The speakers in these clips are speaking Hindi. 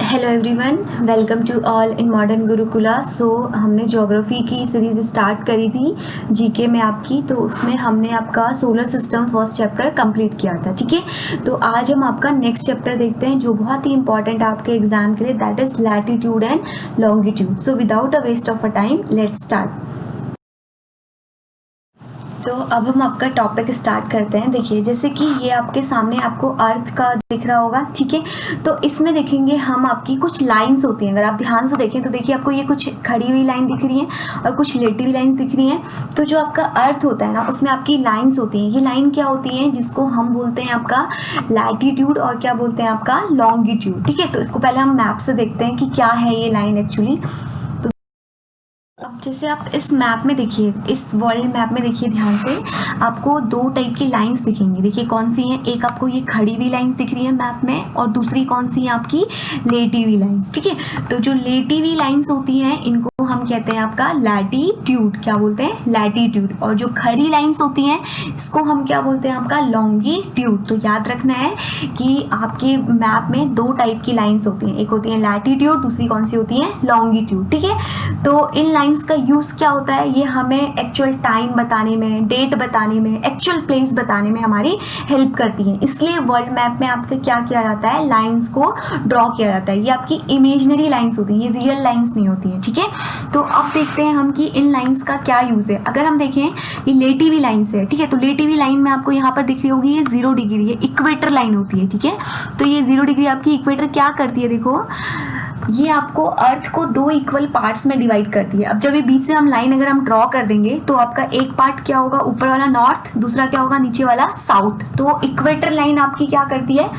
Hello everyone, welcome to all in modern Gurukula. हमने ज्योग्राफी की सीरीज स्टार्ट करी थी जीके में आपकी, तो उसमें हमने आपका solar system first chapter complete किया था। ठीक है, तो आज हम आपका नेक्स्ट चैप्टर देखते हैं जो बहुत ही इंपॉर्टेंट है आपके एग्जाम के लिए, that is latitude and longitude. So without a waste of a time let's start. तो अब हम आपका टॉपिक स्टार्ट करते हैं। देखिए, जैसे कि ये आपके सामने आपको अर्थ का दिख रहा होगा, ठीक है। तो इसमें देखेंगे हम आपकी कुछ लाइंस होती हैं। अगर आप ध्यान से देखें तो देखिए आपको ये कुछ खड़ी हुई लाइन दिख रही है और कुछ लेटी हुई लाइंस दिख रही हैं। तो जो आपका अर्थ होता है ना, उसमें आपकी लाइंस होती हैं। ये लाइन क्या होती है, जिसको हम बोलते हैं आपका लैटिट्यूड और क्या बोलते हैं आपका लॉन्गिट्यूड। ठीक है, तो इसको पहले हम मैप से देखते हैं कि क्या है ये लाइन एक्चुअली। अब जैसे आप इस मैप में देखिए, इस वर्ल्ड मैप में देखिए ध्यान से, आपको दो टाइप की लाइंस दिखेंगी। देखिए कौन सी हैं, एक आपको ये खड़ी हुई लाइंस दिख रही है मैप में, और दूसरी कौन सी है आपकी लेटी हुई लाइंस। ठीक है, तो जो लेटी हुई लाइंस होती हैं इनको हम कहते हैं आपका लैटिट्यूड। क्या बोलते हैं, लैटिट्यूड। और जो खड़ी लाइंस होती हैं इसको हम क्या बोलते हैं आपका लॉन्गिट्यूड। तो याद रखना है कि आपके मैप में दो टाइप की लाइंस होती हैं, एक होती है लैटिट्यूड, दूसरी कौन सी होती है लॉन्गिट्यूड। ठीक है, तो इन लाइंस का यूज क्या होता है, ये हमें एक्चुअल टाइम बताने में, डेट बताने में, एक्चुअल प्लेस बताने में हमारी हेल्प करती है। इसलिए वर्ल्ड मैप में आपका क्या किया जाता है, लाइंस को ड्रॉ किया जाता है। ये आपकी इमेजिनरी लाइंस होती हैं, ये रियल लाइंस नहीं होती हैं। ठीक है, तो अब देखते हैं हम कि इन लाइंस का क्या यूज है। अगर हम देखें, ये लेटी हुई लाइंस है। ठीक है, तो लेटी हुई लाइन में आपको यहाँ पर दिख रही होगी, ये 0 डिग्री, ये इक्वेटर लाइन होती है। ठीक है, तो ये 0 डिग्री आपकी इक्वेटर क्या करती है, देखो ये आपको अर्थ को दो इक्वल पार्ट्स में डिवाइड करती है। अब जब ये बीच से हम लाइन अगर हम ड्रॉ कर देंगे तो आपका एक पार्ट क्या होगा, ऊपर वाला नॉर्थ, दूसरा क्या होगा नीचे वाला साउथ। तो इक्वेटर लाइन आपकी क्या करती है,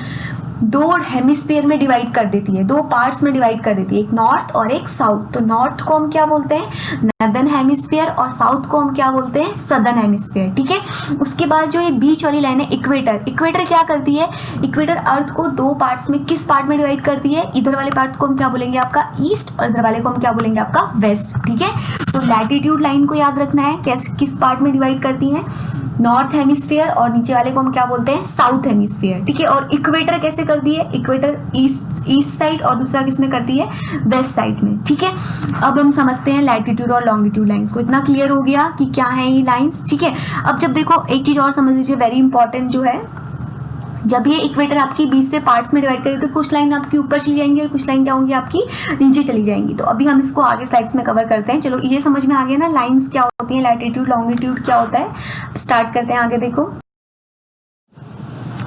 दो हेमिस्फीयर में डिवाइड कर देती है, दो पार्ट्स में डिवाइड कर देती है, एक नॉर्थ और एक साउथ। तो नॉर्थ को हम क्या बोलते हैं नॉर्दर्न हेमिस्फीयर, और साउथ को हम क्या बोलते हैं सदर्न हेमिस्फीयर। ठीक है, उसके बाद जो ये बीच वाली लाइन है इक्वेटर, इक्वेटर क्या करती है, इक्वेटर अर्थ को दो पार्ट्स में, किस पार्ट में डिवाइड करती है, इधर वाले पार्ट को हम क्या बोलेंगे आपका ईस्ट, और इधर वाले को हम क्या बोलेंगे आपका वेस्ट। ठीक है, तो लैटिट्यूड लाइन को याद रखना है, कैसे किस पार्ट में डिवाइड करती है, नॉर्थ हेमिस्फीयर, और नीचे वाले को हम क्या बोलते हैं साउथ हेमिस्फीयर। ठीक है, और इक्वेटर कैसे करती है, इक्वेटर ईस्ट साइड, और दूसरा किसमें करती है वेस्ट साइड में। ठीक है, अब हम समझते हैं लैटिट्यूड और लॉन्गिट्यूड लाइंस को। इतना क्लियर हो गया कि क्या है ये लाइंस। ठीक है, अब जब देखो एक चीज और समझ लीजिए, वेरी इंपॉर्टेंट जो है, जब ये इक्वेटर आपकी 20 से पार्ट्स में डिवाइड करेगी तो कुछ लाइन आपकी ऊपर चली जाएंगी और कुछ लाइन क्या होंगी आपकी नीचे चली जाएंगी। तो अभी हम इसको आगे स्लाइड्स में कवर करते हैं। चलो ये समझ में आ गया ना, लाइंस क्या होती है, लैटिट्यूड लॉन्गिट्यूड क्या होता है। स्टार्ट करते हैं आगे। देखो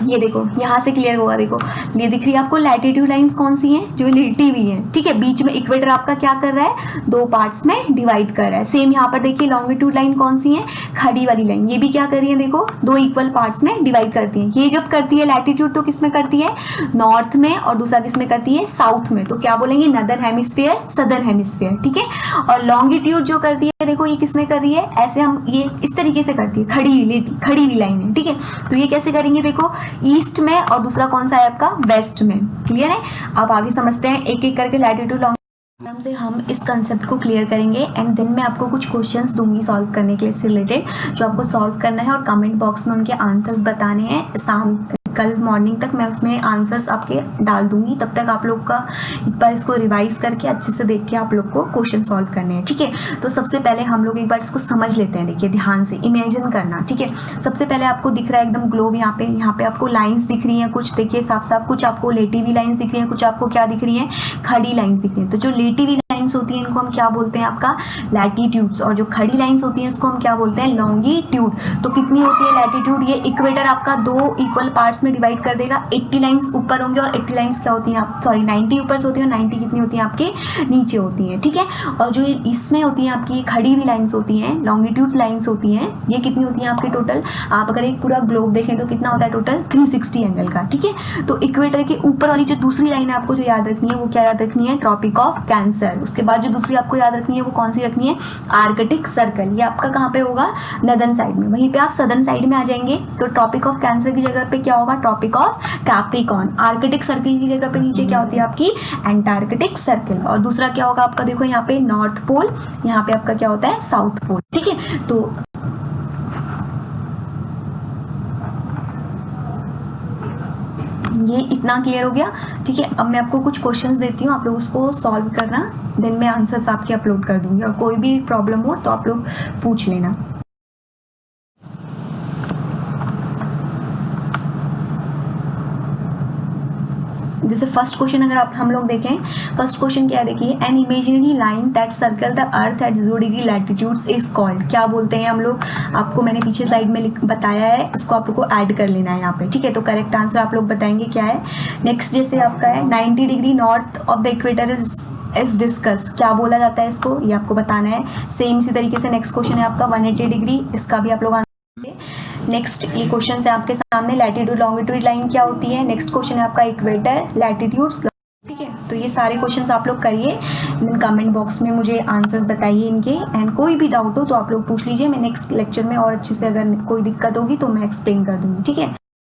ये देखो यहाँ से क्लियर होगा, देखो ये दिख रही है आपको लैटिट्यूड लाइंस कौन सी हैं, जो लेटी हुई हैं। ठीक है, बीच में इक्वेटर आपका क्या कर रहा है, दो पार्ट्स में डिवाइड कर रहा है। सेम यहाँ पर देखिए लॉन्गिट्यूड लाइन कौन सी है, खड़ी वाली लाइन, ये भी क्या कर रही है, देखो दो इक्वल पार्ट्स में डिवाइड करती है। ये जब करती है लैटिट्यूड तो किस में करती है, नॉर्थ में, और दूसरा किस में करती है साउथ में। तो क्या बोलेंगे नॉर्दर्न हेमिस्फीयर, सदर्न हेमिस्फीयर। ठीक है, और लॉन्गिट्यूड जो करती है, देखो ये किसमें कर रही है, ऐसे हम ये इस तरीके से करती है, खड़ी हुई लाइन है। ठीक है, तो ये कैसे करेंगे, देखो ईस्ट में, और दूसरा कौन सा है आपका वेस्ट में। क्लियर है, अब आगे समझते हैं एक एक करके लैटिट्यूड लॉन्गिट्यूड से हम इस कंसेप्ट को क्लियर करेंगे। एंड देन मैं आपको कुछ क्वेश्चंस दूंगी सॉल्व करने के लिए इससे रिलेटेड, जो आपको सॉल्व करना है और कमेंट बॉक्स में उनके आंसर्स बताने हैं। शाम कल मॉर्निंग तक मैं उसमें आंसर्स आपके डाल दूंगी, तब तक आप लोग का एक बार इसको रिवाइज करके अच्छे से देख के आप लोग को क्वेश्चन सॉल्व करने हैं। ठीक है, तो सबसे पहले हम लोग एक बार इसको समझ लेते हैं। देखिए ध्यान से इमेजिन करना। ठीक है, सबसे पहले आपको दिख रहा है एकदम ग्लोब, यहाँ पे आपको लाइंस दिख रही हैं कुछ, देखिए साफ साफ, कुछ आपको लेटी हुई लाइंस दिख रही हैं, कुछ आपको क्या दिख रही है, खड़ी लाइंस दिख रही हैं। तो जो लेटी हुई लाइंस होती हैं इनको हम क्या बोलते हैं आपका लैटिट्यूड्स, और जो खड़ी लाइंस होती हैं इसको हम क्या बोलते हैं लॉन्गिट्यूड। तो कितनी होती है लैटिट्यूड, ये इक्वेटर आपका दो इक्वल पार्ट्स में डिवाइड कर देगा, 80 लाइंस ऊपर होंगे और 80 लाइंस क्या होती हैं, 90 ऊपर से होती है और 90 कितनी होती है आपके नीचे होती हैं। ठीक है, और जो इसमें होती हैं आपकी खड़ी हुई लाइंस होती हैं, लॉन्गिट्यूड लाइंस होती हैं, ये कितनी होती हैं आपके टोटल, आप अगर एक पूरा ग्लोब देखें तो कितना होता है टोटल 360 एंगल का। ठीक है, तो इक्वेटर के ऊपर वाली जो दूसरी लाइन है आपको जो याद रखनी है, वो क्या याद रखनी है, ट्रॉपिक ऑफ कैंसर। उसके बाद जो दूसरी आपको याद रखनी है वो कौन सी रखनी है, आर्कटिक सर्कल। ये आपका कहाँ पे होगा, नॉर्दर्न साइड में। वहीं पे आप सदर्न साइड में आ जाएंगे तो ट्रॉपिक ऑफ कैंसर की जगह पे क्या होगा, tropic of capricorn. Arctic circle की जगह पे नीचे क्या होती है आपकी एंटार्कटिक सर्कल। और दूसरा क्या होगा आपका, देखो यहाँ पे नॉर्थ पोल, यहाँ पे आपका क्या होता है साउथ पोल। ठीक है, तो ये इतना क्लियर हो गया, ठीक है। अब मैं आपको कुछ क्वेश्चंस देती हूँ, आप लोग उसको सॉल्व करना, देन मैं आंसर्स आपके अपलोड कर दूंगी, और कोई भी प्रॉब्लम हो तो आप लोग पूछ लेना। जैसे फर्स्ट क्वेश्चन अगर आप हम लोग देखें, फर्स्ट क्वेश्चन क्या है, देखिए an imaginary line that circle the earth at 0 degree latitudes is called, क्या बोलते हैं हम लोग, आपको मैंने पीछे स्लाइड में बताया है, उसको आप लोग को ऐड कर लेना है यहाँ पे, ठीक है। तो करेक्ट आंसर आप लोग बताएंगे क्या है। नेक्स्ट जैसे आपका है 90 degree north of the equator is discuss, क्या बोला जाता है इसको, ये आपको बताना है। सेम इसी तरीके से नेक्स्ट क्वेश्चन है आपका 180 डिग्री, इसका भी आप लोग आंसर। नेक्स्ट ये क्वेश्चन है आपके सामने, लैटिट्यूड लॉन्गिट्यूड लाइन क्या होती है। नेक्स्ट क्वेश्चन है आपका इक्वेटर, लैटिट्यूड्स, ठीक है। तो ये सारे क्वेश्चंस आप लोग करिए, देन कमेंट बॉक्स में मुझे आंसर्स बताइए इनके, एंड कोई भी डाउट हो तो आप लोग पूछ लीजिए, मैं नेक्स्ट लेक्चर में और अच्छे से अगर कोई दिक्कत होगी तो मैं एक्सप्लेन कर दूंगी, ठीक है।